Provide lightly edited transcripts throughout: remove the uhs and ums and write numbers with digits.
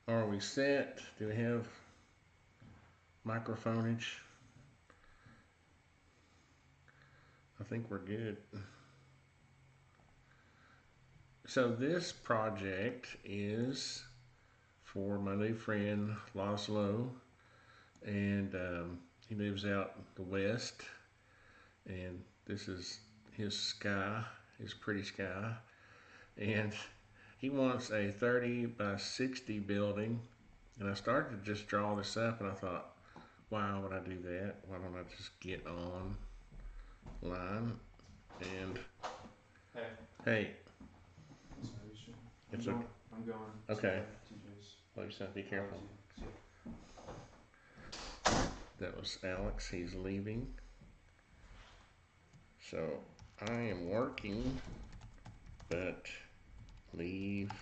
Are we set? Do we have microphonage? I think we're good. So this project is for my new friend Laszlo, and he lives out the west. And this is his sky, his pretty sky, and he wants a 30 by 60 building. And I started to just draw this up, and I thought, why would I do that? Why don't I just get online and Hey, hey, it's no issue. it's a I'm going. okay. TJ's. Let me be careful. See That was Alex. He's leaving. So I am working, but leave,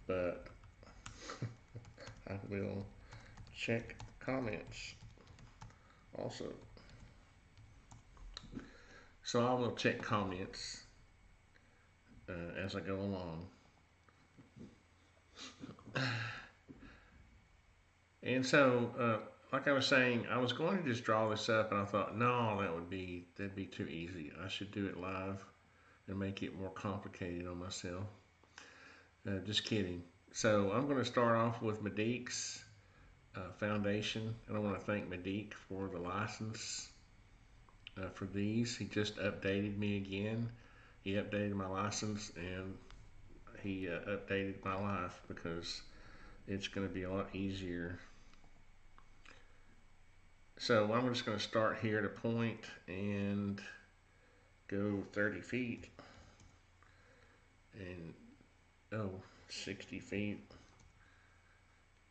but I will check comments also. So I will check comments as I go along. And so, like I was saying, I was going to just draw this up, and I thought, no, that'd be too easy. I should do it live and make it more complicated on myself. Just kidding. So I'm going to start off with Medic's foundation, and I want to thank Medic for the license for these. He just updated me again. He updated my license, and he updated my life because it's going to be a lot easier. So I'm just going to start here at a point and go 30 feet and oh 60 feet,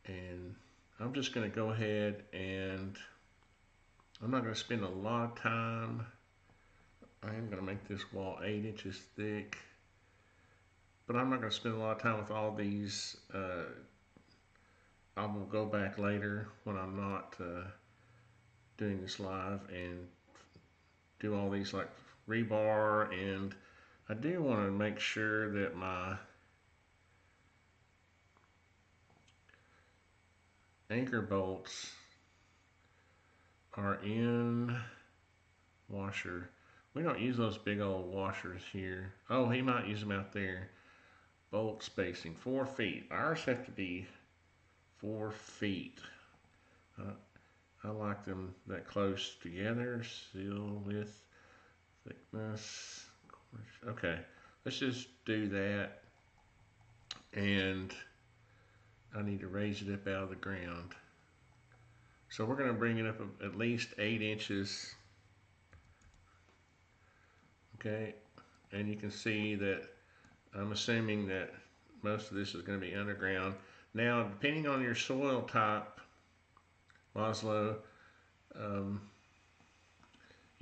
and I'm just going to go ahead and I'm not going to spend a lot of time. I am going to make this wall 8 inches thick, but I'm not going to spend a lot of time with all these. I will go back later when I'm not doing this live and do all these like rebar, and I do want to make sure that my anchor bolts are in washer. We don't use those big old washers here. Oh, he might use them out there. Bolt spacing 4 feet. Ours have to be 4 feet. Uh, I like them that close together. Seal with thickness. Okay, let's just do that. And I need to raise it up out of the ground. So we're going to bring it up at least 8 inches. Okay, and you can see that I'm assuming that most of this is going to be underground. Now, depending on your soil type, Laszlo, um,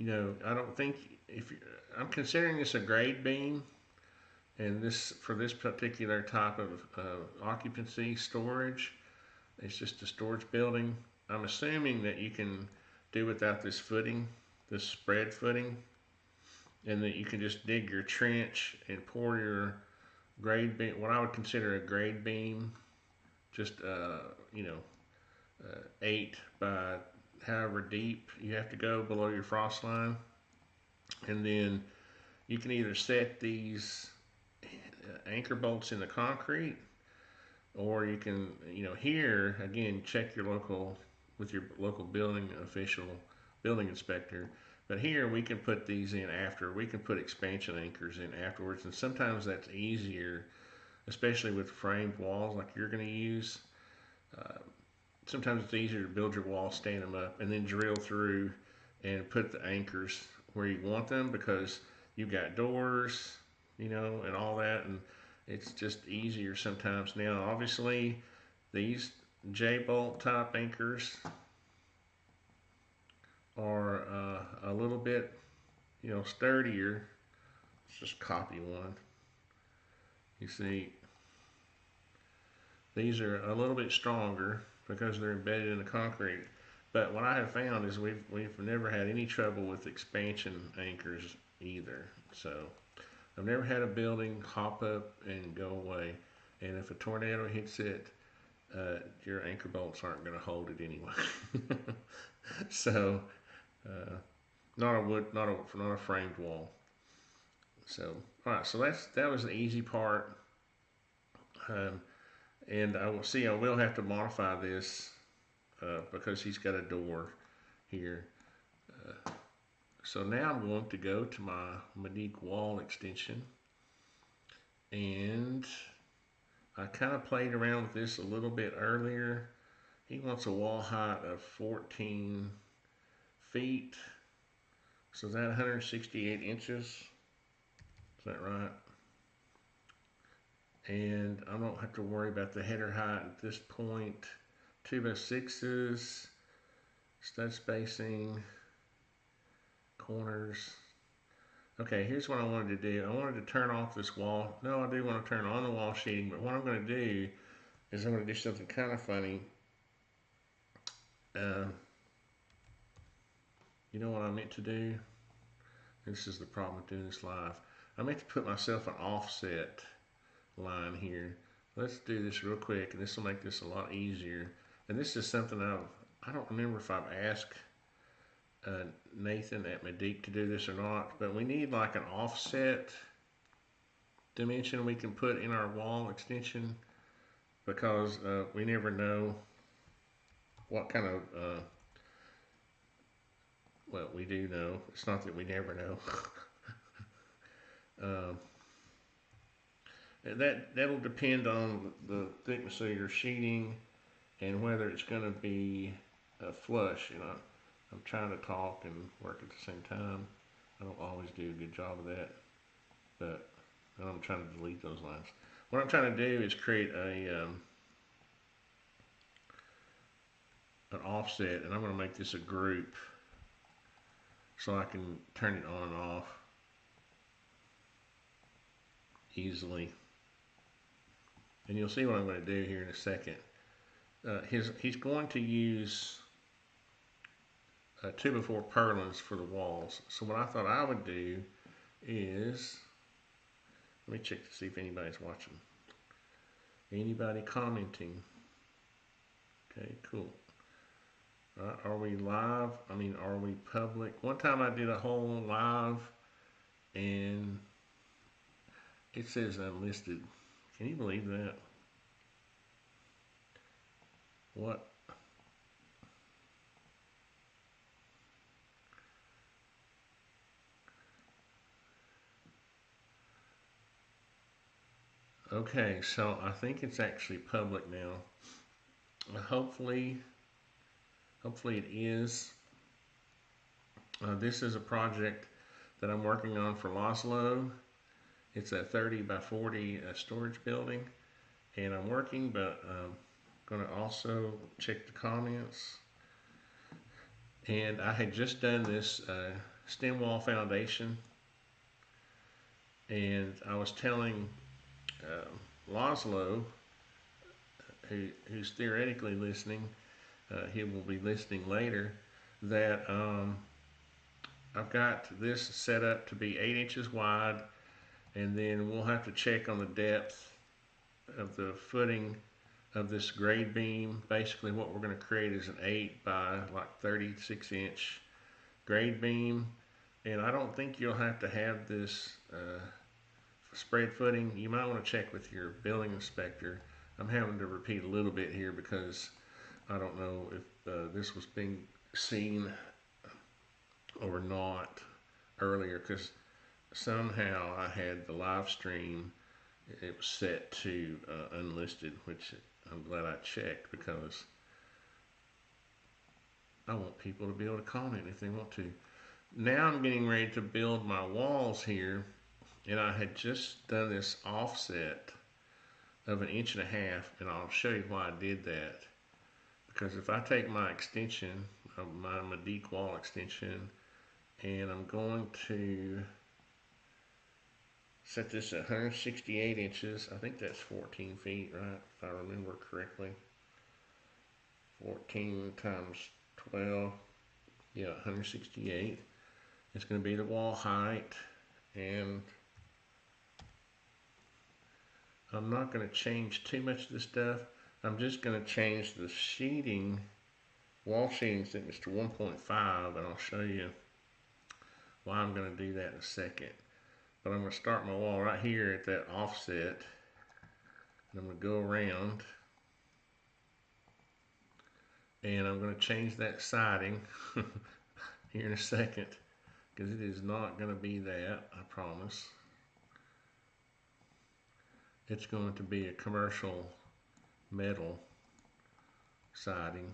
I don't think if you, I'm considering this a grade beam, and this for this particular type of occupancy storage, it's just a storage building. I'm assuming that you can do without this footing, this spread footing, and that you can just dig your trench and pour your grade beam, what I would consider a grade beam, just 8 by however deep you have to go below your frost line, and then you can either set these anchor bolts in the concrete, or you can, here again, check your local with your local building official, building inspector. But here we can put these in after. We can put expansion anchors in afterwards, and sometimes that's easier, especially with framed walls like you're going to use. Uh, Sometimes it's easier to build your wall, stand them up, and then drill through and put the anchors where you want them because you've got doors, and all that, and it's just easier sometimes. Now, obviously, these J-bolt type anchors are a little bit, sturdier. Let's just copy one. You see, these are a little bit stronger because they're embedded in the concrete. But what I have found is we've never had any trouble with expansion anchors either. So I've never had a building hop up and go away. and if a tornado hits it, your anchor bolts aren't going to hold it anyway. So, uh, not a wood, not a framed wall. So, all right. So that was the easy part. Um, and I will see. I will have to modify this because he's got a door here. So now I'm going to go to my Medique wall extension, and I kind of played around with this a little bit earlier. He wants a wall height of 14 feet. So is that 168 inches? Is that right? And I don't have to worry about the header height at this point. 2x6s, stud spacing, corners. Okay, here's what I wanted to do. I wanted to turn off this wall. No, I do want to turn on the wall sheeting, but what I'm going to do is I'm going to do something kind of funny. Uh, you know what I meant to do? This is the problem with doing this live. I meant to put myself an offset line here. Let's do this real quick, and this will make this a lot easier. And this is something I don't remember if I've asked Nathan at Medique to do this or not, but we need like an offset dimension we can put in our wall extension because we never know what kind of well, we do know. It's not that we never know. That'll depend on the thickness of your sheeting and whether it's going to be flush. You know, I'm trying to talk and work at the same time. I don't always do a good job of that, but I'm trying to delete those lines. What I'm trying to do is create an offset, and I'm going to make this a group so I can turn it on and off easily. And you'll see what I'm going to do here in a second. He's going to use 2x4 purlins for the walls. So what I thought I would do is, let me check to see if anybody's watching. Anybody commenting? Okay, cool. Are we live? I mean, are we public? One time I did a whole live and it says unlisted. Can you believe that? What? Okay, so I think it's actually public now. Hopefully it is. This is a project that I'm working on for Laszlo. It's a 30 by 40 storage building, and I'm working, but I'm going to also check the comments. And I had just done this stem wall foundation, and I was telling Laszlo, who's theoretically listening, he will be listening later, that I've got this set up to be 8 inches wide, and then we'll have to check on the depth of the footing of this grade beam. Basically what we're going to create is an 8 by like 36 inch grade beam, and I don't think you'll have to have this spread footing. You might want to check with your building inspector. I'm having to repeat a little bit here because I don't know if this was being seen or not earlier, because somehow I had the live stream, it was set to unlisted, which I'm glad I checked because I want people to be able to comment if they want to. Now I'm getting ready to build my walls here, and I had just done this offset of 1.5 inches, and I'll show you why I did that. Because if I take my extension, my Medique wall extension, and I'm going to set this at 168 inches. I think that's 14 feet, right? If I remember correctly. 14 times 12, yeah, 168. It's going to be the wall height, and I'm not going to change too much of this stuff. I'm just going to change the sheeting, wall sheeting thickness to 1.5, and I'll show you why I'm going to do that in a second. But I'm going to start my wall right here at that offset, and I'm going to go around, and I'm going to change that siding here in a second, because it is not going to be that, I promise. It's going to be a commercial metal siding.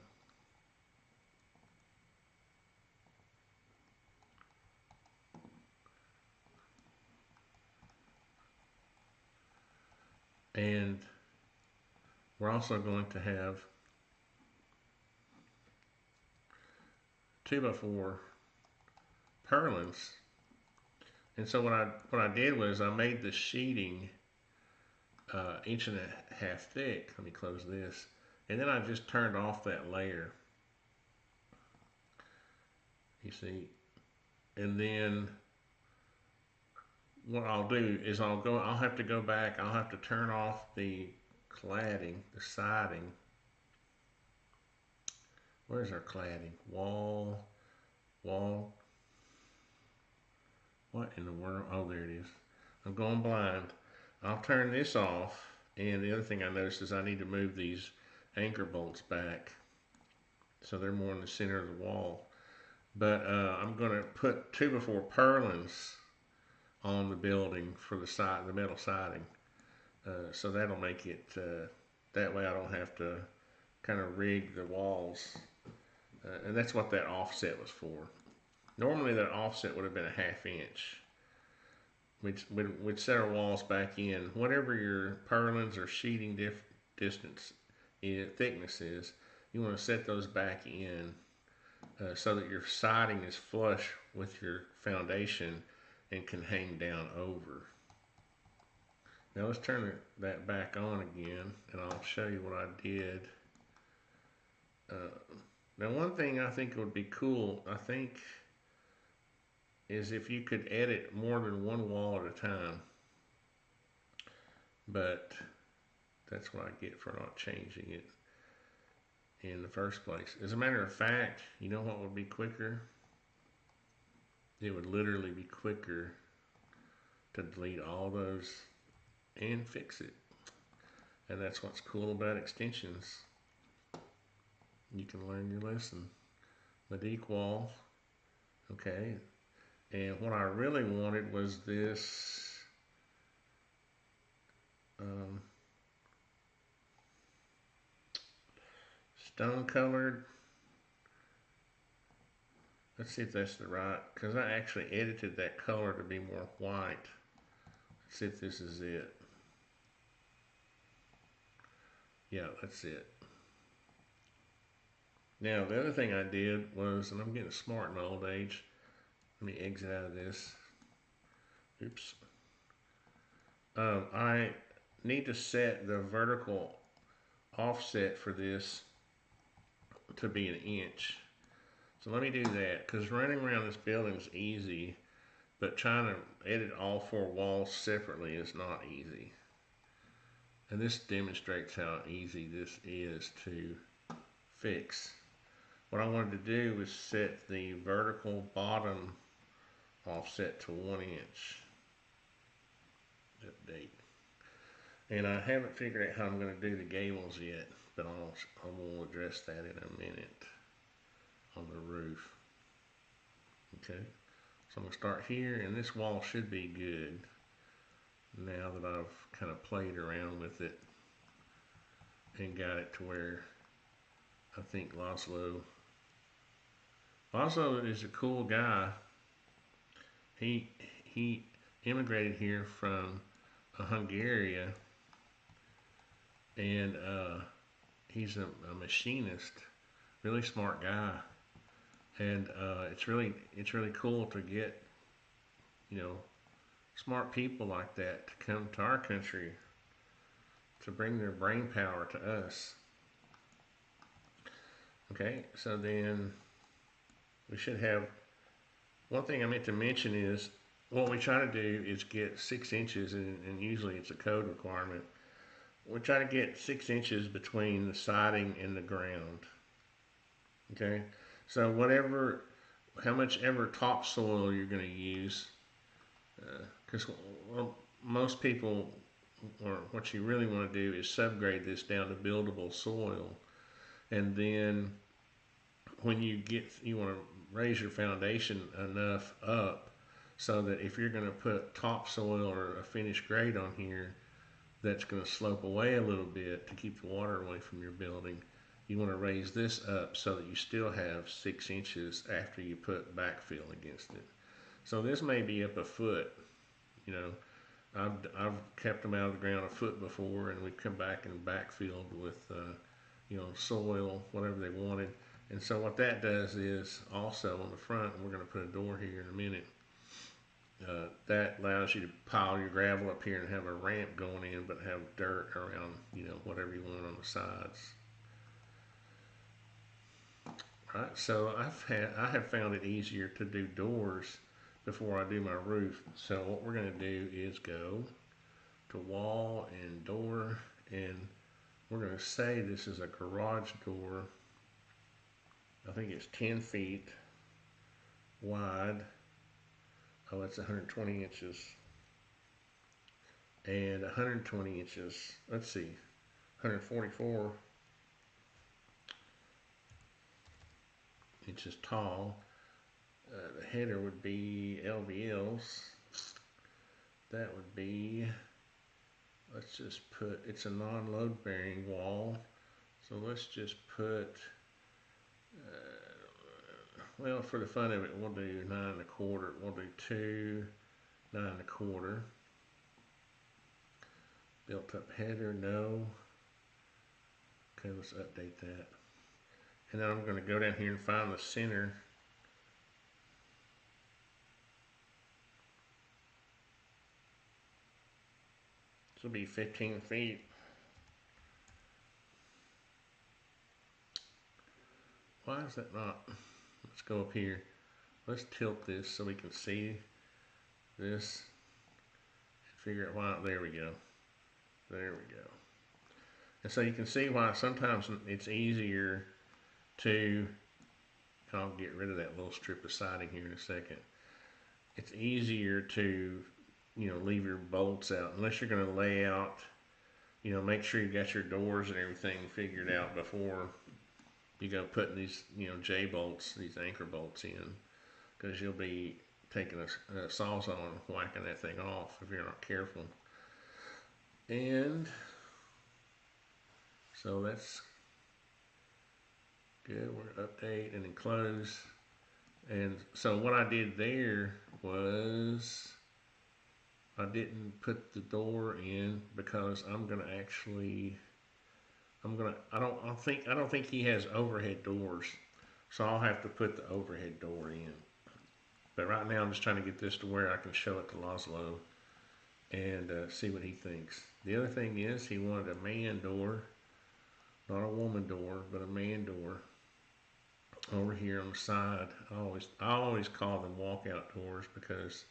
And we're also going to have 2x4 purlins. And so what I did was I made the sheeting 1.5 inches thick. Let me close this. And then I just turned off that layer. You see? And then what I'll do is I'll have to go back, I'll have to turn off the cladding, the siding. Where's our cladding? Wall. What in the world? Oh, there it is. I'm going blind. I'll turn this off. And the other thing I noticed is I need to move these anchor bolts back so they're more in the center of the wall. But I'm going to put 2x4 purlins on the building for the metal siding. So that'll make it, that way I don't have to kind of rig the walls. And that's what that offset was for. Normally that offset would have been 1/2 inch. We'd set our walls back in. Whatever your purlins or sheeting thickness is, you want to set those back in so that your siding is flush with your foundation and can hang down over. Now let's turn that back on again, and I'll show you what I did. Now one thing I think would be cool, is if you could edit more than one wall at a time. But that's what I get for not changing it in the first place. As a matter of fact, you know what would be quicker? It would literally be quicker to delete all those and fix it. And that's what's cool about extensions. You can learn your lesson. Medique wall, okay. And what I really wanted was this stone colored. Let's see if that's the right, because I actually edited that color to be more white. Let's see if this is it. Yeah, that's it. Now, the other thing I did was, and I'm getting smart in my old age, let me exit out of this. Oops. I need to set the vertical offset for this to be 1 inch. So let me do that, because running around this building is easy, but trying to edit all 4 walls separately is not easy. And this demonstrates how easy this is to fix. What I wanted to do was set the vertical bottom offset to 1 inch. Update. And I haven't figured out how I'm going to do the gables yet, but I will address that in a minute on the roof. Okay, so I'm going to start here, and this wall should be good now that I've kind of played around with it and got it to where I think Laszlo is a cool guy. He immigrated here from Hungary, and he's a machinist, really smart guy, and it's really cool to get, you know, smart people like that to come to our country to bring their brain power to us. Okay, so then we should have, one thing I meant to mention is what we try to do is get 6 inches, and usually it's a code requirement, we try to get 6 inches between the siding and the ground. Okay, so how much ever topsoil you're going to use, because well, most people, or what you really want to do is subgrade this down to buildable soil, and then when you want to raise your foundation enough up so that if you're going to put topsoil or a finished grade on here that's going to slope away a little bit to keep the water away from your building, you want to raise this up so that you still have 6 inches after you put backfill against it. So this may be up a foot. You know, I've kept them out of the ground a foot before, and we've come back and backfilled with soil, whatever they wanted. And so what that does is also on the front, and we're going to put a door here in a minute. That allows you to pile your gravel up here and have a ramp going in, but have dirt around, whatever you want on the sides. Right. So I have found it easier to do doors before I do my roof. So what we're going to do is go to wall and door, and we're going to say this is a garage door. I think it's 10 feet wide. Oh, it's 120 inches. And 120 inches, let's see, 144 inches tall. The header would be LVLs. That would be, let's just put, it's a non-load bearing wall. So let's just put, well, for the fun of it, we'll do 9 1/4. We'll do 2 9 1/4. Built up header, no. Okay, let's update that. And then I'm going to go down here and find the center. This will be 15 feet. Why is that not? Let's go up here. Let's tilt this so we can see this. Figure out why. There we go. There we go. And so you can see why sometimes it's easier to, I'll get rid of that little strip of siding here in a second. It's easier to, leave your bolts out unless you're going to lay out, make sure you got your doors and everything figured out before you go putting these, J bolts, these anchor bolts in, because you'll be taking a sawzall and whacking that thing off if you're not careful. And so that's good. We're going to update and then close. And so what I did there was I didn't put the door in because I don't think he has overhead doors. So I'll have to put the overhead door in. But right now I'm just trying to get this to where I can show it to Laszlo and see what he thinks. The other thing is he wanted a man door, not a woman door, but a man door over here on the side. I always call them walkout doors because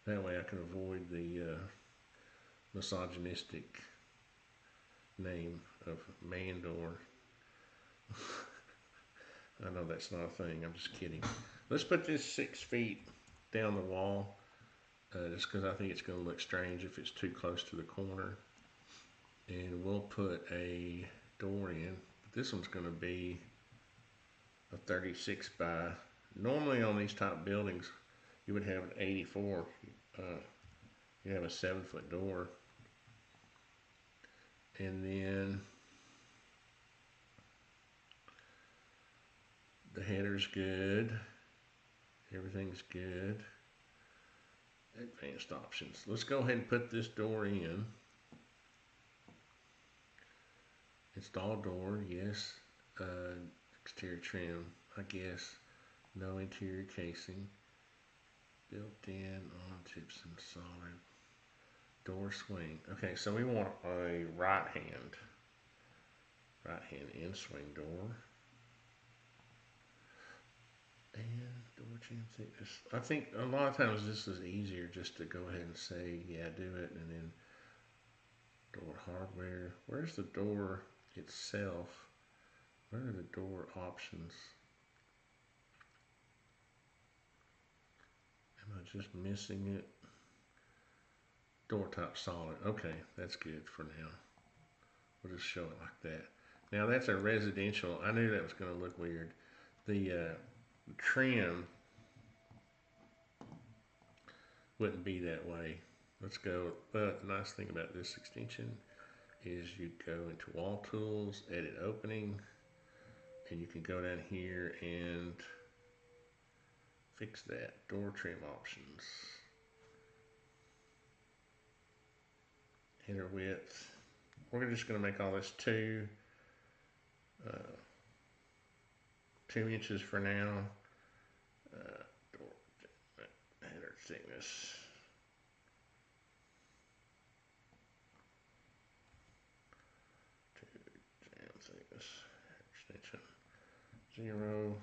that way I can avoid the misogynistic name of man door. I know that's not a thing. I'm just kidding. Let's put this 6 feet down the wall, just because I think it's going to look strange if it's too close to the corner. And we'll put a door in. This one's going to be a 36 by. Normally on these type buildings, you would have an 84. You have a 7-foot door, and then the header's good. Everything's good. Advanced options. Let's go ahead and put this door in. Install door, yes. Exterior trim, I guess. No interior casing. Built in on gypsum solid. Door swing. Okay, so we want a right hand in swing door. And door trim thickness. I think a lot of times this is easier just to go ahead and say, yeah, do it, and then Door hardware. Where's the door itself? Where are the door options? Am I just missing it? Door type solid. Okay, that's good for now. We'll just show it like that. Now that's a residential. I knew that was going to look weird. The trim wouldn't be that way. Let's go. But the nice thing about this extension is you go into wall tools, edit opening, and you can go down here and fix that. Door trim options. Header width. We're just going to make all this 2 inches for now. Door header thickness. Jam thickness. Extension 0.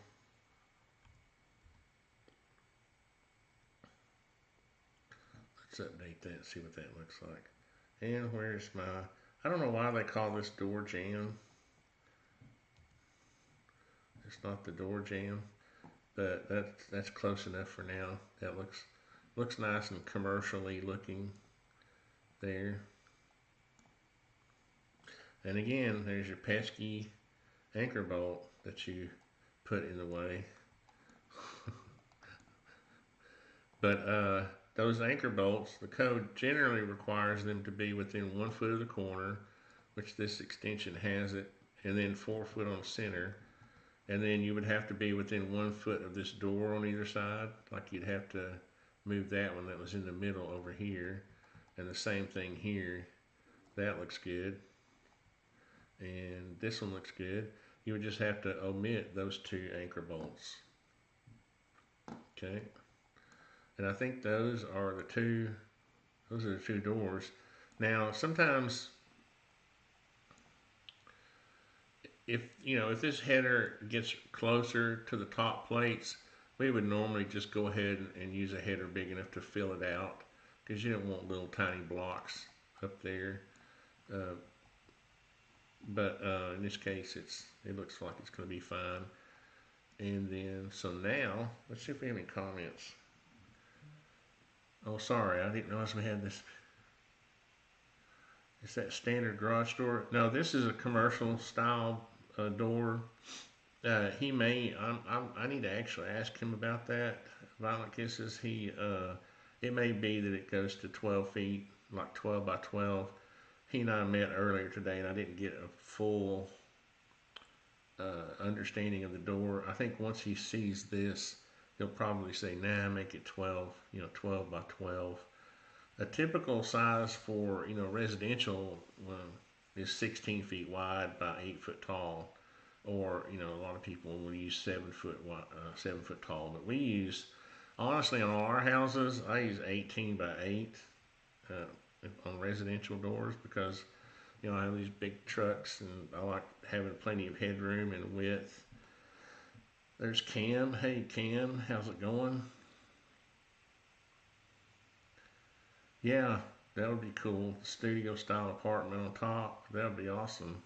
Let's update that, see what that looks like. And where's my, I don't know why they call this door jamb. It's not the door jamb, but that's close enough for now. That looks nice and commercially looking there. And again, there's your pesky anchor bolt that you put in the way. But those anchor bolts, the code generally requires them to be within 1 foot of the corner, which this extension has it, and then 4 foot on center. And then you would have to be within 1 foot of this door on either side. Like you'd have to move that one that was in the middle over here. And the same thing here. That looks good. And this one looks good. You would just have to omit those 2 anchor bolts. Okay. And I think those are the 2 doors. Now, sometimes if this header gets closer to the top plates, we would normally just go ahead and use a header big enough to fill it out, because you don't want little tiny blocks up there. But in this case, it looks like it's going to be fine. And then, so now, let's see if we have any comments. Oh, sorry, I didn't realize we had this. Is that standard garage door? No, this is a commercial style door. He may, I need to actually ask him about that. Violent Kisses, it may be that it goes to 12 feet, like 12 by 12. He and I met earlier today, and I didn't get a full understanding of the door. I think once he sees this, he'll probably say, nah, make it 12, 12 by 12. A typical size for, residential is 16 feet wide by 8 foot tall. Or, a lot of people will use 7 foot wide, 7 foot tall. But we use, honestly, on all our houses, I use 18 by 8 on residential doors, because, I have these big trucks and I like having plenty of headroom and width. There's Cam. Hey, Cam, how's it going? Yeah, that would be cool. Studio style apartment on top. That would be awesome.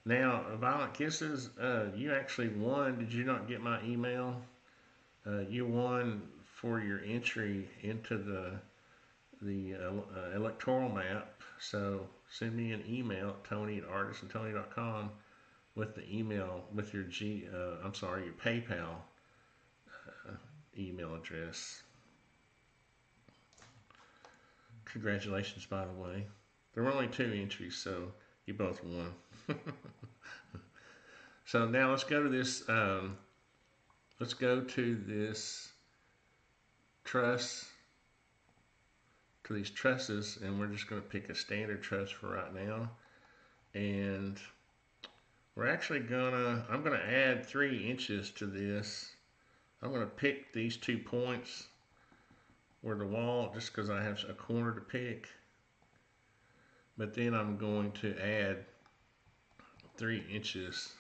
Now, Violent Kisses, you actually won. Did you not get my email? You won for your entry into the electoral map. So send me an email at tony@artisantony.com with the email with your your PayPal email address. Congratulations, by the way. There were only 2 entries, so you both won. So now let's go to this. Let's go to this truss. To these trusses, and we're just going to pick a standard truss for right now. And we're actually I'm gonna add 3 inches to this. I'm gonna pick these 2 points where the wall, just because I have a corner to pick. But then I'm going to add 3 inches.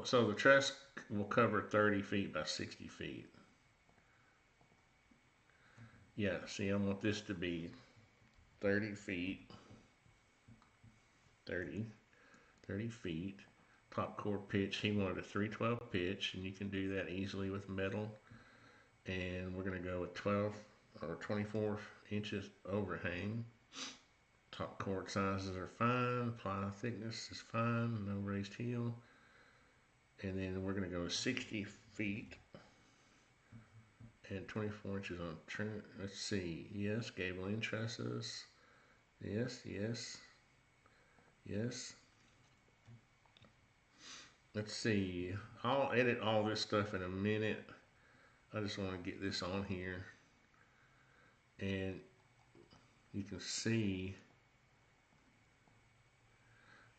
So the truss will cover 30 feet by 60 feet. Yeah, see, I want this to be 30 feet 30 feet. Top cord pitch, he wanted a 312 pitch, and you can do that easily with metal. And we're going to go with 12 or 24 inches overhang. Top cord sizes are fine. Ply thickness is fine. No raised heel. And then we're going to go 60 feet and 24 inches on trim. Let's see. Yes, gable end trusses. Yes, yes, yes. Let's see. I'll edit all this stuff in a minute. I just want to get this on here. And you can see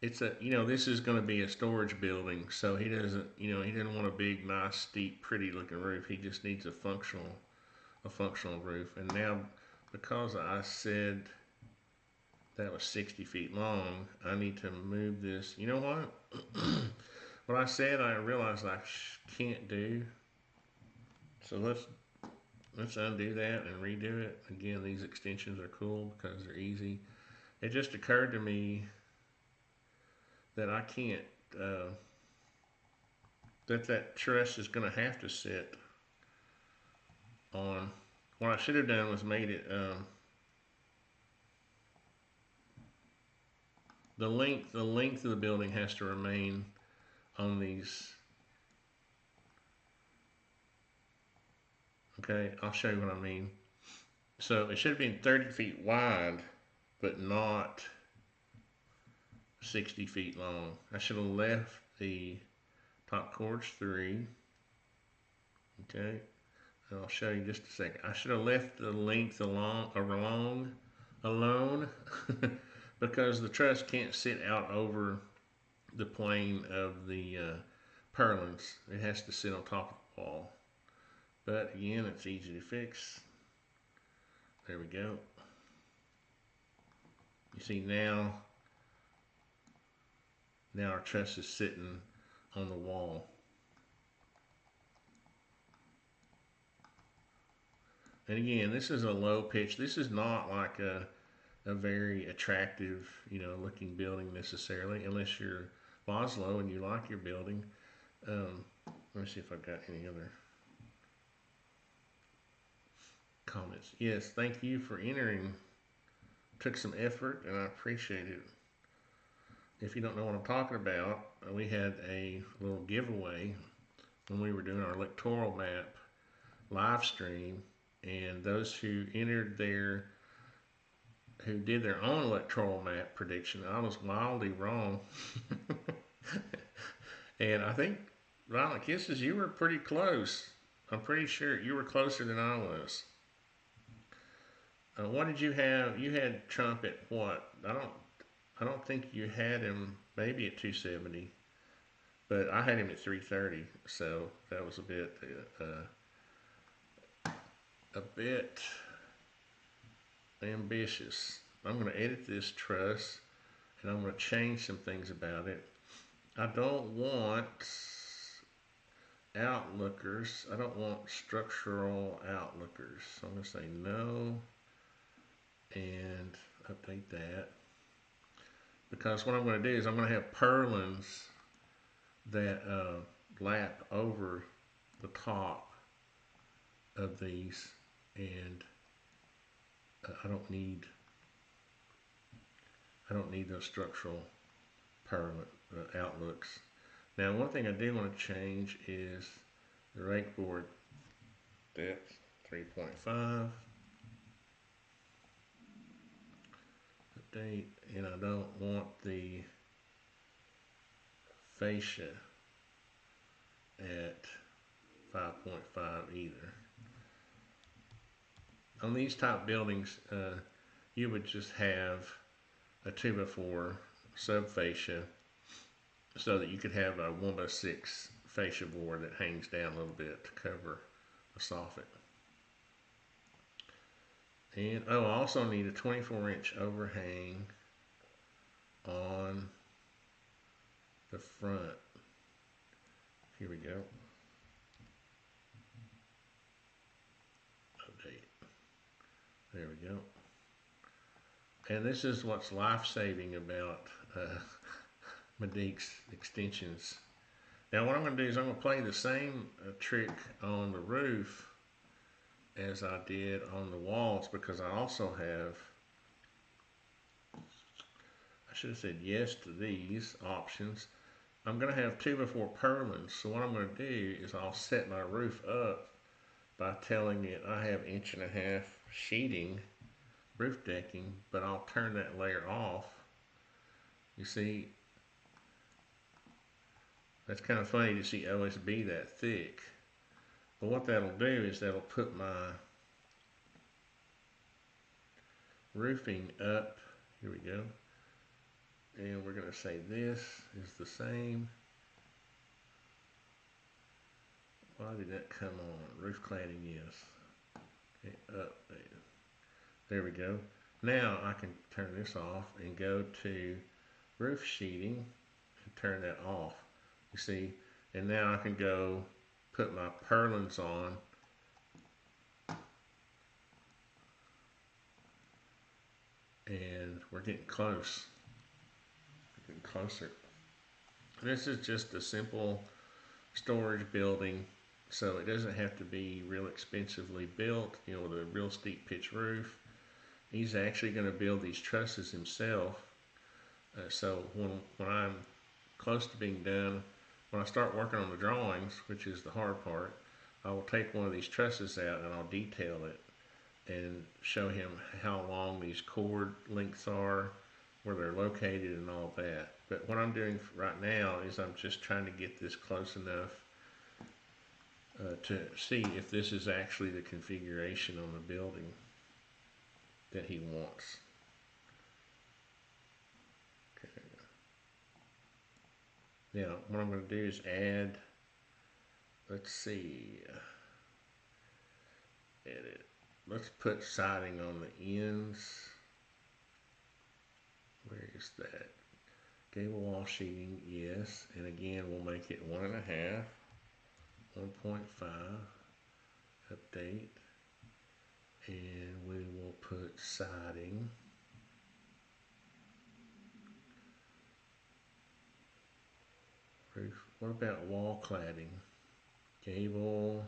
it's a, this is going to be a storage building, so he doesn't, he didn't want a big, nice, steep, pretty looking roof. He just needs a functional roof. And now, because I said that was 60 feet long, I need to move this. You know what? What I said, I realized I can't do. So let's undo that and redo it. Again, these extensions are cool because they're easy. It just occurred to me that I can't, that truss is going to have to sit on. What I should have done was made it, the length of the building has to remain on these. Okay, I'll show you what I mean. So it should have been 30 feet wide, but not 60 feet long. I should have left the top cords 3. Okay, and I'll show you just a second. I should have left the length alone because the truss can't sit out over the plane of the purlins. It has to sit on top of the wall. But again, it's easy to fix. There we go. You see now our truss is sitting on the wall. And again, this is a low pitch. This is not like a very attractive, looking building necessarily, unless you're Laszlo and you like your building. Let me see if I've got any other comments. Yes, thank you for entering. Took some effort, and I appreciate it. If you don't know what I'm talking about, we had a little giveaway when we were doing our electoral map live stream, and those who did their own electoral map prediction, I was wildly wrong. And I think, Violent Kisses, you were pretty close. I'm pretty sure you were closer than I was. What did you have? You had Trump at what? I don't think you had him maybe at 270, but I had him at 330. So that was a bit ambitious. I'm going to edit this truss, and I'm going to change some things about it. I don't want outlookers. I don't want structural outlookers. So I'm going to say no and update that. Because what I'm going to do is I'm going to have purlins that lap over the top of these, and I don't need those structural purlin outlooks. Now, one thing I do want to change is the rake board depth, 3.5. Update, and I don't want the fascia at 5.5 either. On these type buildings, you would just have a 2x4 sub fascia so that you could have a 1x6 fascia board that hangs down a little bit to cover the soffit. And I also need a 24-inch overhang on the front. Here we go. Update. There we go. And this is what's life-saving about Medic's extensions. Now what I'm going to do is I'm going to play the same trick on the roof as I did on the walls, because I also have, I should have said yes to these options. I'm going to have 2x4 purlins, so what I'm going to do is I'll set my roof up by telling it I have 1.5" sheeting, roof decking, but I'll turn that layer off. You see, that's kind of funny to see OSB that thick. But what that'll do is that'll put my roofing up. Here we go. And we're going to say this is the same. Why did that come on? Roof cladding, yes. Okay, up there. There we go. Now I can turn this off and go to roof sheeting and turn that off. You see, and now I can go put my purlins on. And we're getting close. We're getting closer. This is just a simple storage building, so it doesn't have to be real expensively built, you know, with a real steep pitch roof. He's actually going to build these trusses himself. So when I'm close to being done, when I start working on the drawings, which is the hard part, I will take one of these trusses out and I'll detail it and show him how long these cord lengths are, where they're located and all that. But what I'm doing right now is I'm just trying to get this close enough to see if this is actually the configuration on the building that he wants. Okay. Now what I'm going to do is add, let's see, edit. Let's put siding on the ends. Where is that? Gable wall sheeting, yes. And again, we'll make it 1.5, 1.5, update. And we will put siding. Roof. What about wall cladding? Gable.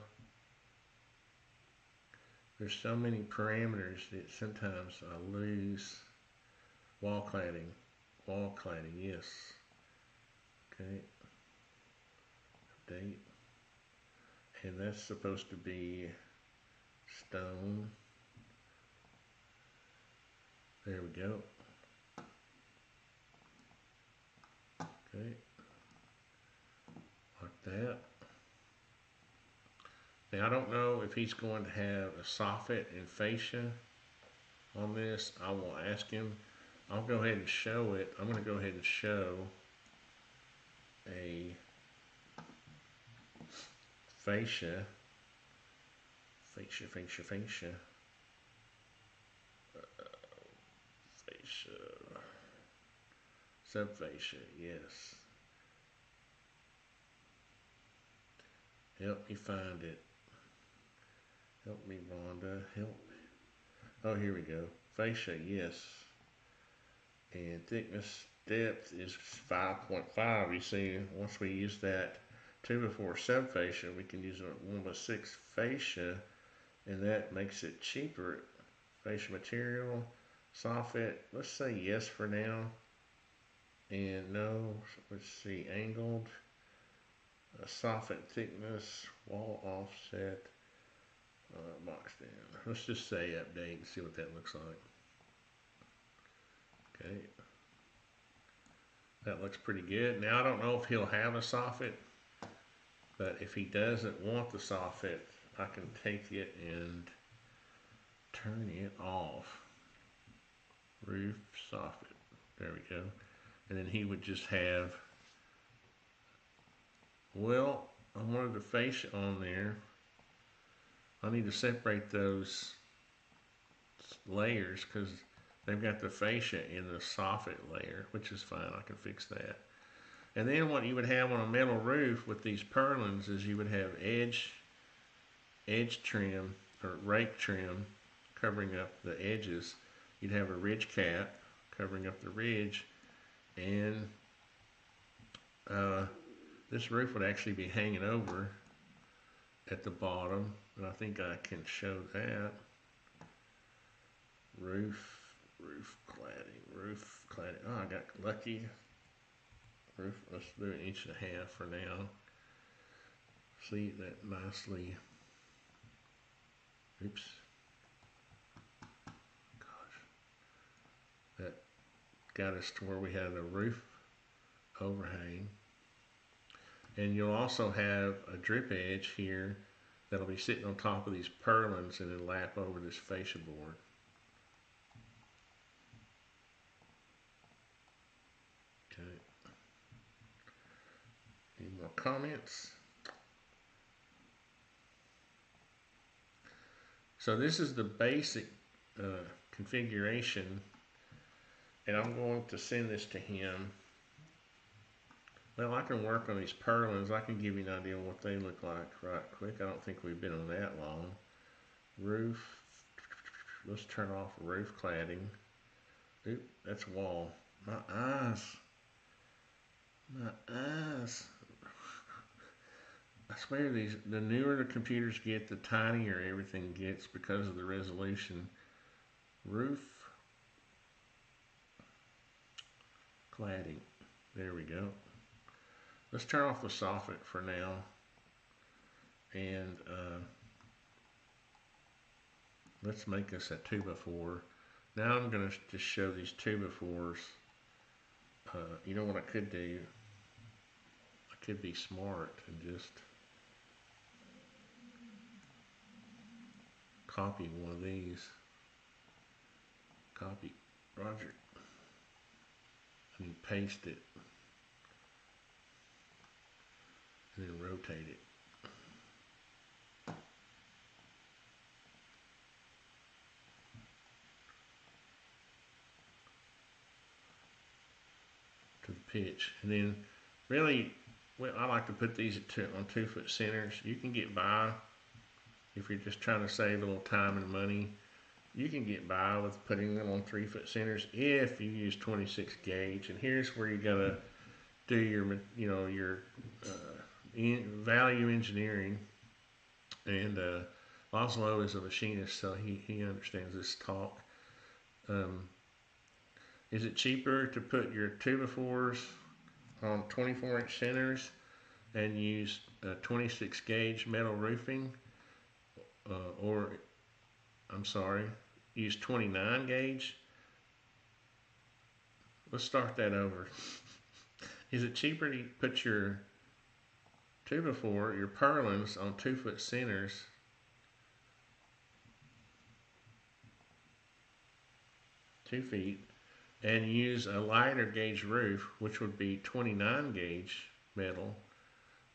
There's so many parameters that sometimes I lose. Wall cladding, yes. Okay, update. And that's supposed to be stone. There we go. Okay, like that. Now I don't know if he's going to have a soffit and fascia on this. I will ask him. I'll go ahead and show it. I'm going to go ahead and show a fascia, fascia, subfascia, yes. Help me find it. Help me, Rhonda, help me. Oh, here we go. Fascia, yes. And thickness depth is 5.5. You see, once we use that 2x4 subfascia, we can use a 1x6 fascia, and that makes it cheaper. Fascia material, soffit, let's say yes for now. And no, let's see, angled, soffit thickness, wall offset, boxed in. Let's just say update and see what that looks like. Okay, that looks pretty good. Now I don't know if he'll have a soffit, but if he doesn't want the soffit, I can take it and turn it off. Roof soffit. There we go. And then he would just have, well, I wanted the fascia on there. I need to separate those layers because they've got the fascia in the soffit layer, which is fine. I can fix that. And then what you would have on a metal roof with these purlins is you would have edge trim or rake trim covering up the edges. You'd have a ridge cap covering up the ridge, And this roof would actually be hanging over at the bottom, and I think I can show that. Roof cladding. Oh, I got lucky. Roof, let's do an 1.5 inches for now. See that nicely. Oops. Gosh. That got us to where we have a roof overhang. And you'll also have a drip edge here that'll be sitting on top of these purlins and it'll lap over this fascia board. Okay. Any more comments? So this is the basic configuration, and I'm going to send this to him. Well, I can work on these purlins. I can give you an idea of what they look like right quick. I don't think we've been on that long. Roof. Let's turn off roof cladding. Oop, that's wall. My eyes. My eyes. I swear the newer the computers get, the tinier everything gets because of the resolution. Roof cladding. There we go. Let's turn off the soffit for now. And let's make this a 2x4. Now I'm going to just show these 2x4s. You know what I could do? I could be smart and just copy one of these. Copy, Roger. And paste it. And then rotate it. To the pitch. And then really, well, I like to put these on 2-foot centers. You can get by if you're just trying to save a little time and money. You can get by with putting them on 3-foot centers if you use 26 gauge. And here's where you gotta do your value engineering. And Laszlo is a machinist, so he understands this talk. Is it cheaper to put your 2x4s on 24-inch centers and use 26 gauge metal roofing, or I'm sorry, use 29 gauge? Let's start that over. Is it cheaper to put your 2x4, your purlins, on 2-foot centers (2 feet) and use a lighter gauge roof, which would be 29 gauge metal,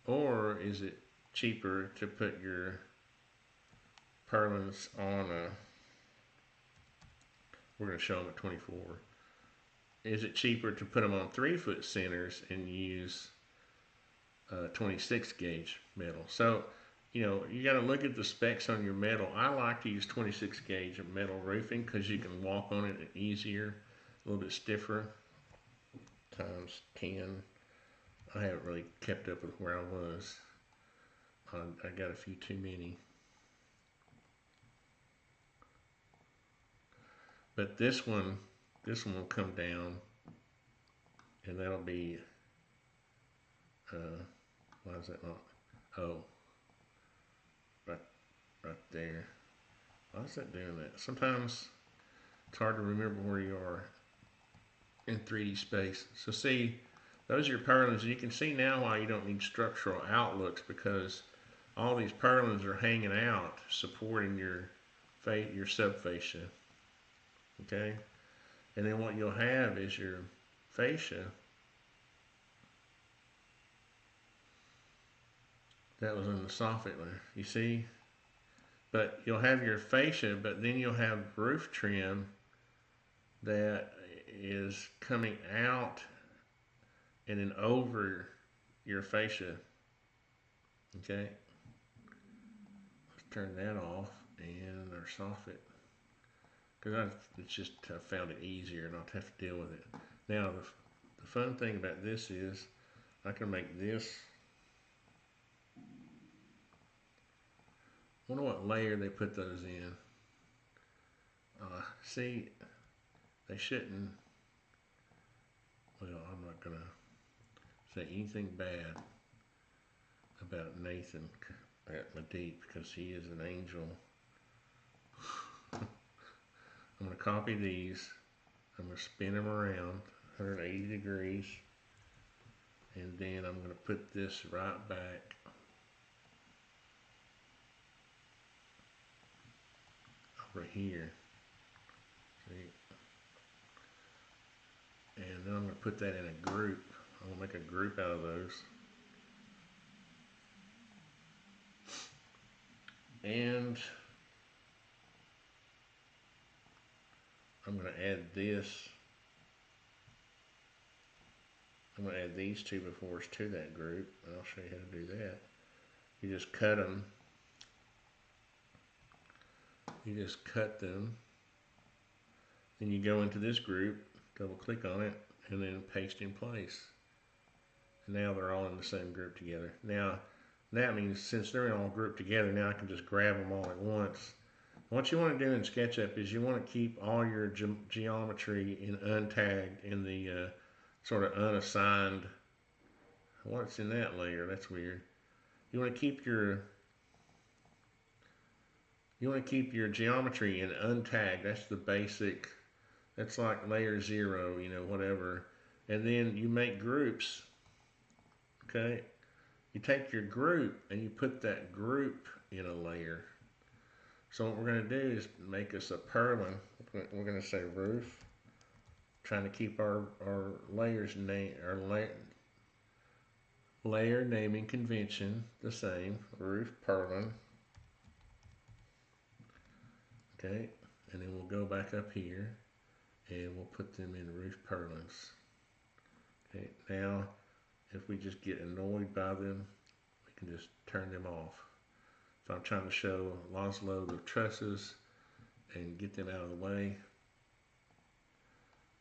or is it cheaper to put your purlins on we're going to show them at 24. Is it cheaper to put them on 3-foot centers and use 26 gauge metal? So, you got to look at the specs on your metal. I like to use 26 gauge metal roofing because you can walk on it easier, a little bit stiffer, times 10. I haven't really kept up with where I was. I got a few too many. But this one will come down, and that'll be, why is that not, oh, right there. Why is that doing that? Sometimes it's hard to remember where you are in 3D space. So see, those are your purlins. You can see now why you don't need structural outlooks, because all these purlins are hanging out, supporting your subfascia. Okay? And then what you'll have is your fascia. That was in the soffit layer, you see? But you'll have your fascia, but then you'll have roof trim that is coming out and then over your fascia. Okay? Let's turn that off and our soffit. Because I found it easier not to have to deal with it. Now the the fun thing about this is I can make this. I wonder what layer they put those in. See, they shouldn't. Well, I'm not gonna say anything bad about Nathan at Deep because he is an angel. I'm gonna copy these. I'm gonna spin them around 180 degrees, and then I'm gonna put this right back over here. See? And then I'm gonna put that in a group. I'm gonna make a group out of those. And I'm going to add this. I'm going to add these two befores to that group. I'll show you how to do that. You just cut them. You just cut them. Then you go into this group, double click on it, and then paste in place. And now they're all in the same group together. Now, that means since they're all grouped together, now I can just grab them all at once. What you want to do in SketchUp is you want to keep all your geometry in untagged in the sort of unassigned. What's in that layer? That's weird. You want to keep your geometry in untagged. That's the basic. That's like layer 0, you know, whatever. And then you make groups. Okay. You take your group and you put that group in a layer. So what we're going to do is make us a purlin. We're going to say roof. Trying to keep our layers layer naming convention the same. Roof purlin. Okay, and then we'll go back up here and we'll put them in roof purlins. Okay, now if we just get annoyed by them, we can just turn them off. If I'm trying to show Laszlo the trusses and get them out of the way,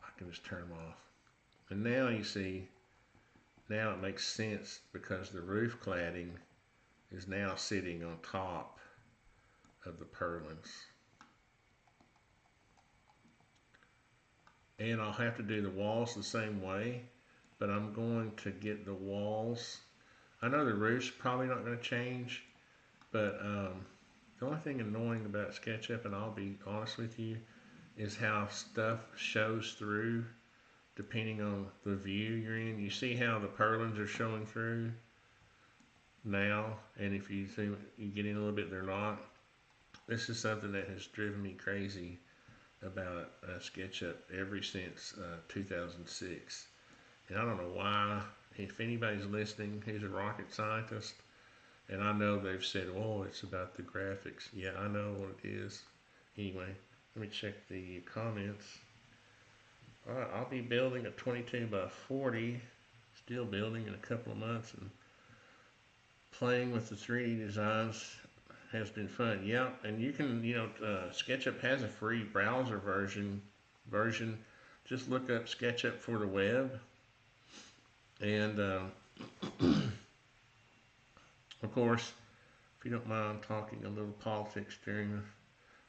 I can just turn them off. And now you see, now it makes sense because the roof cladding is now sitting on top of the purlins. And I'll have to do the walls the same way, but I'm going to get the walls. I know the roof's probably not going to change, but the only thing annoying about SketchUp, and I'll be honest with you, is how stuff shows through depending on the view you're in. You see how the purlins are showing through now, and if you see, you get in a little bit, they're not. This is something that has driven me crazy about SketchUp ever since 2006. And I don't know why. If anybody's listening who's a rocket scientist, and I know they've said, oh, it's about the graphics. Yeah, I know what it is. Anyway, let me check the comments. All right, I'll be building a 22 by 40, still building in a couple of months, and playing with the 3D designs has been fun. Yeah, and you can, SketchUp has a free browser version. Just look up SketchUp for the web, and of course, if you don't mind talking a little politics during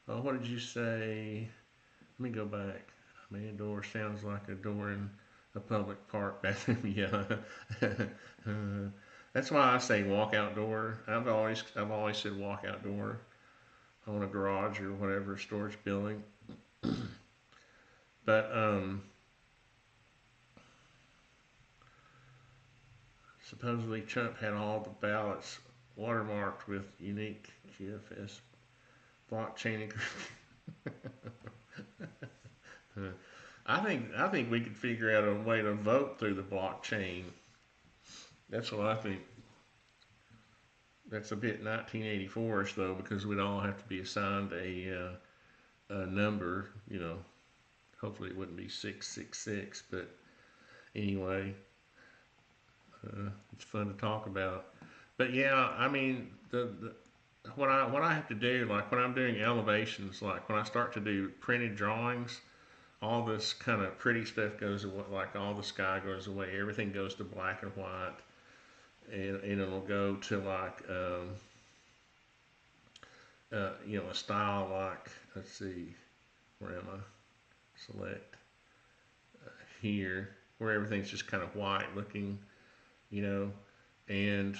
the, what did you say? Let me go back. I mean, a door sounds like a door in a public park bathroom. Yeah. That's why I say walk outdoor. I've always said walk outdoor on a garage or whatever storage building. But supposedly Trump had all the ballots watermarked with unique GFS blockchain. I think we could figure out a way to vote through the blockchain. That's what I think. That's a bit 1984ish though, because we'd all have to be assigned a number. Hopefully it wouldn't be 666, but anyway, it's fun to talk about. But yeah, I mean, what I have to do, like when I'm doing elevations, like when I start to do printed drawings, all this kind of pretty stuff goes away, like all the sky goes away, everything goes to black and white, and it'll go to like a style like, let's see, where am I? Select here, where everything's just kind of white looking, you know, and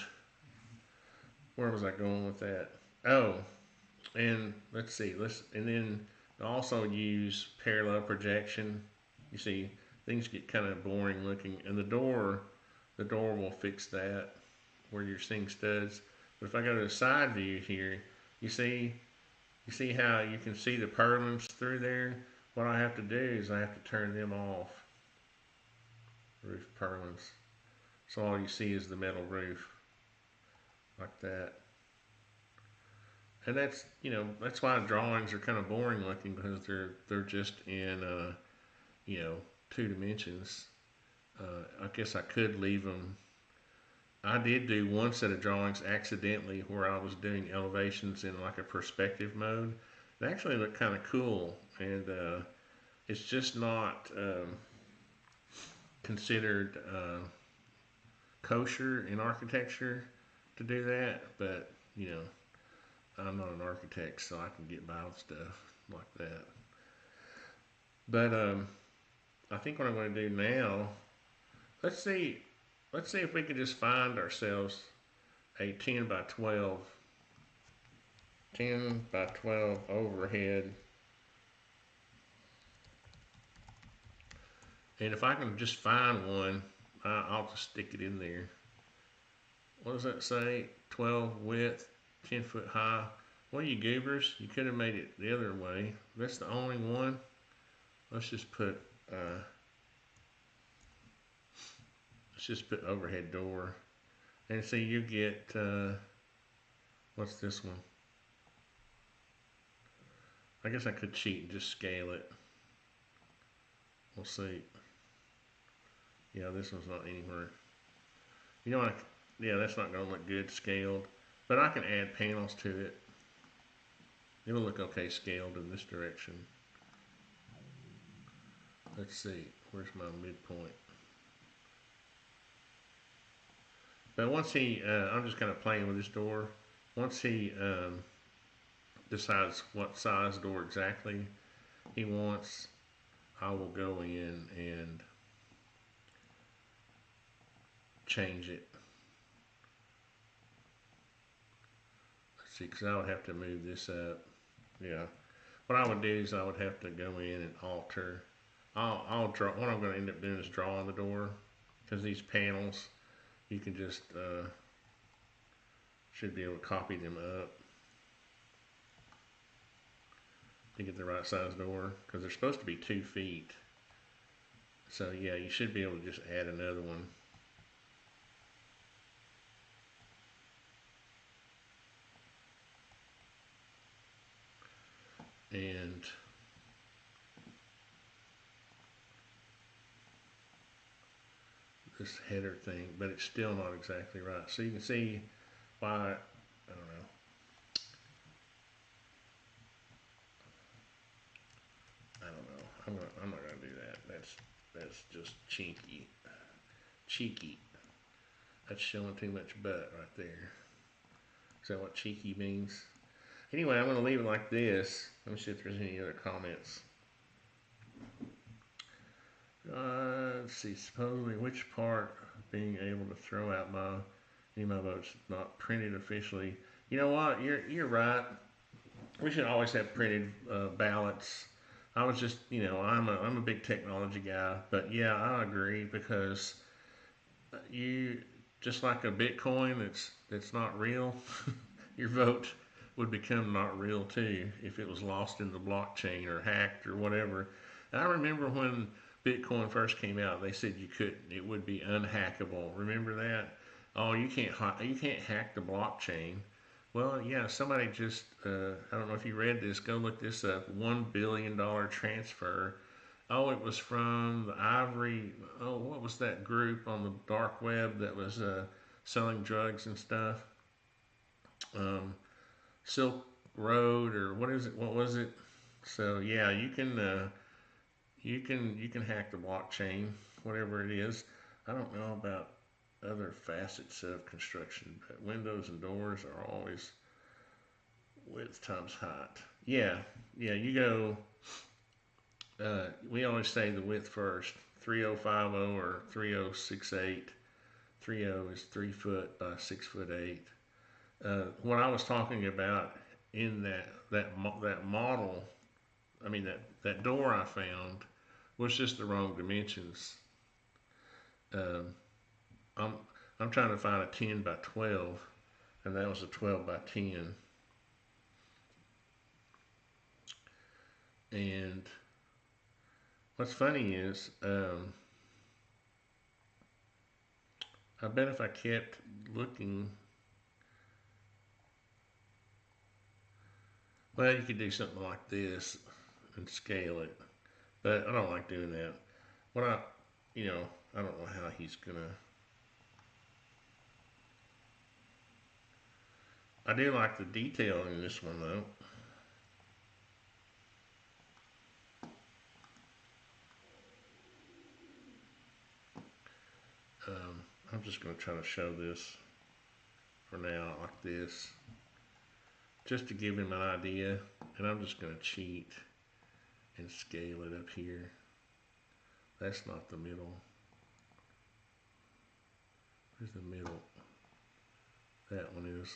where was I going with that? Oh, and let's see, and then also use parallel projection. You see, things get kind of boring looking, and the door will fix that where you're seeing studs. But if I go to the side view here, you see, you see how you can see the purlins through there. What I have to do is I have to turn them off. Roof purlins. So all you see is the metal roof, like that. And that's why drawings are kind of boring looking, because they're just in you know 2 dimensions. I guess I could leave them. I did do one set of drawings accidentally where I was doing elevations in like a perspective mode. It actually looked kind of cool, and it's just not considered kosher in architecture to do that. But I'm not an architect, so I can get by with stuff like that. But I think what I'm going to do now, let's see, let's see if we can just find ourselves a 10 by 12, 10 by 12 overhead. And if I can just find one, I'll just stick it in there. What does that say? 12 width, 10 foot high. Well, you goobers, you could have made it the other way. That's the only one. Let's just put overhead door. And see, you get what's this one? I guess I could cheat and just scale it. We'll see. Yeah, this one's not anywhere. You know what? Yeah, that's not going to look good scaled. But I can add panels to it. It'll look okay scaled in this direction. Let's see. Where's my midpoint? But once I'm just kind of playing with this door. Once he decides what size door exactly he wants, I will go in and change it. Let's see, because I would have to move this up. Yeah. What I would do is I would have to go in and alter. I'll draw. What I'm going to end up doing is drawing the door, because these panels, you can just should be able to copy them up to get the right size door, because they're supposed to be 2 feet. So yeah, you should be able to just add another one. And this header thing, but it's still not exactly right. So you can see why, I don't know. I don't know. I'm not gonna do that. That's just cheeky. Cheeky. That's showing too much butt right there. Is that what cheeky means? Anyway, I'm gonna leave it like this. Let me see if there's any other comments. Let's see. Supposedly, which part of being able to throw out my email votes not printed officially? You know what? You're right. We should always have printed ballots. I was just, I'm a big technology guy, but yeah, I agree, because you just like a Bitcoin that's not real, your vote would become not real too if it was lost in the blockchain or hacked or whatever. And I remember when Bitcoin first came out, they said you couldn't, it would be unhackable. Remember that? Oh, you can't hack the blockchain. Well, yeah, somebody just, I don't know if you read this, go look this up. $1 billion transfer. Oh, it was from the Ivory, oh, what was that group on the dark web that was selling drugs and stuff? Silk Road, or what is it? What was it? So, yeah, you can you can hack the blockchain, whatever it is. I don't know about other facets of construction, but windows and doors are always width times height. Yeah, yeah. You go. We always say the width first. 3050 or 3068. 30 is 3 foot by 6 foot 8. What I was talking about in that model, I mean that door I found was just the wrong dimensions. Um, I'm I'm trying to find a 10 by 12, and that was a 12 by 10. And what's funny is, I bet if I kept looking, well, you could do something like this and scale it, but I don't like doing that. What you know, I don't know how he's gonna. I do like the detail in this one though. I'm just gonna try to show this for now like this, just to give him an idea, and I'm just gonna cheat and scale it up here. That's not the middle. Where's the middle? That one is.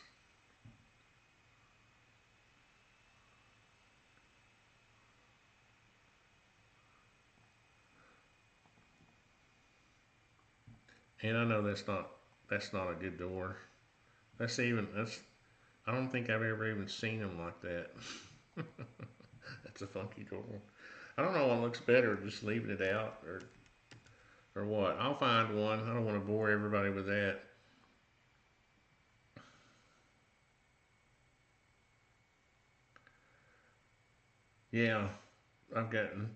And I know that's not a good door. That's I don't think I've ever even seen them like that. That's a funky door. I don't know what looks better, just leaving it out or what. I'll find one. I don't want to bore everybody with that. Yeah, I've gotten.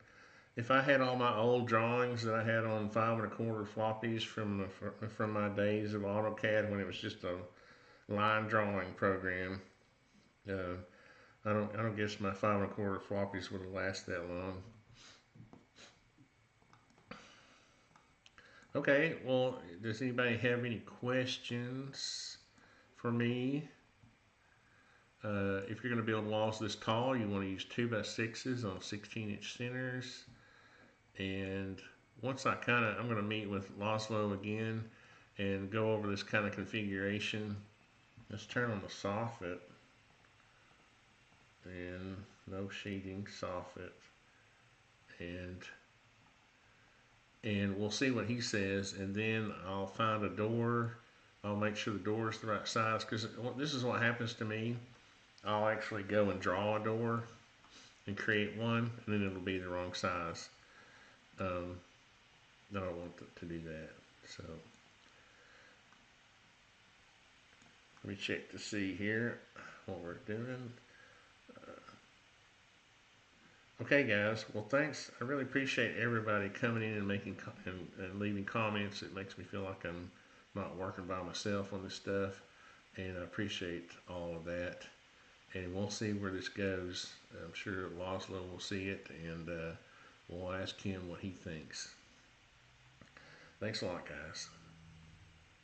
If I had all my old drawings that I had on 5 1/4 floppies from my days of AutoCAD when it was just a line drawing program, uh, I don't guess my 5 1/4 floppies would have lasted that long. Okay, well, does anybody have any questions for me? If you're going to build walls this tall, you want to use 2x6s on 16-inch centers. And once I'm going to meet with Laszlo again and go over this kind of configuration. Let's turn on the soffit, and no sheeting, soffit, and we'll see what he says, and then I'll find a door. I'll make sure the door is the right size, because this is what happens to me. I'll actually go and draw a door and create one, and then it'll be the wrong size. Um, I don't want to do that. So let me check to see here what we're doing. Okay, guys. Well, thanks. I really appreciate everybody coming in and and leaving comments. It makes me feel like I'm not working by myself on this stuff, and I appreciate all of that. And we'll see where this goes. I'm sure Laszlo will see it, and we'll ask him what he thinks. Thanks a lot, guys.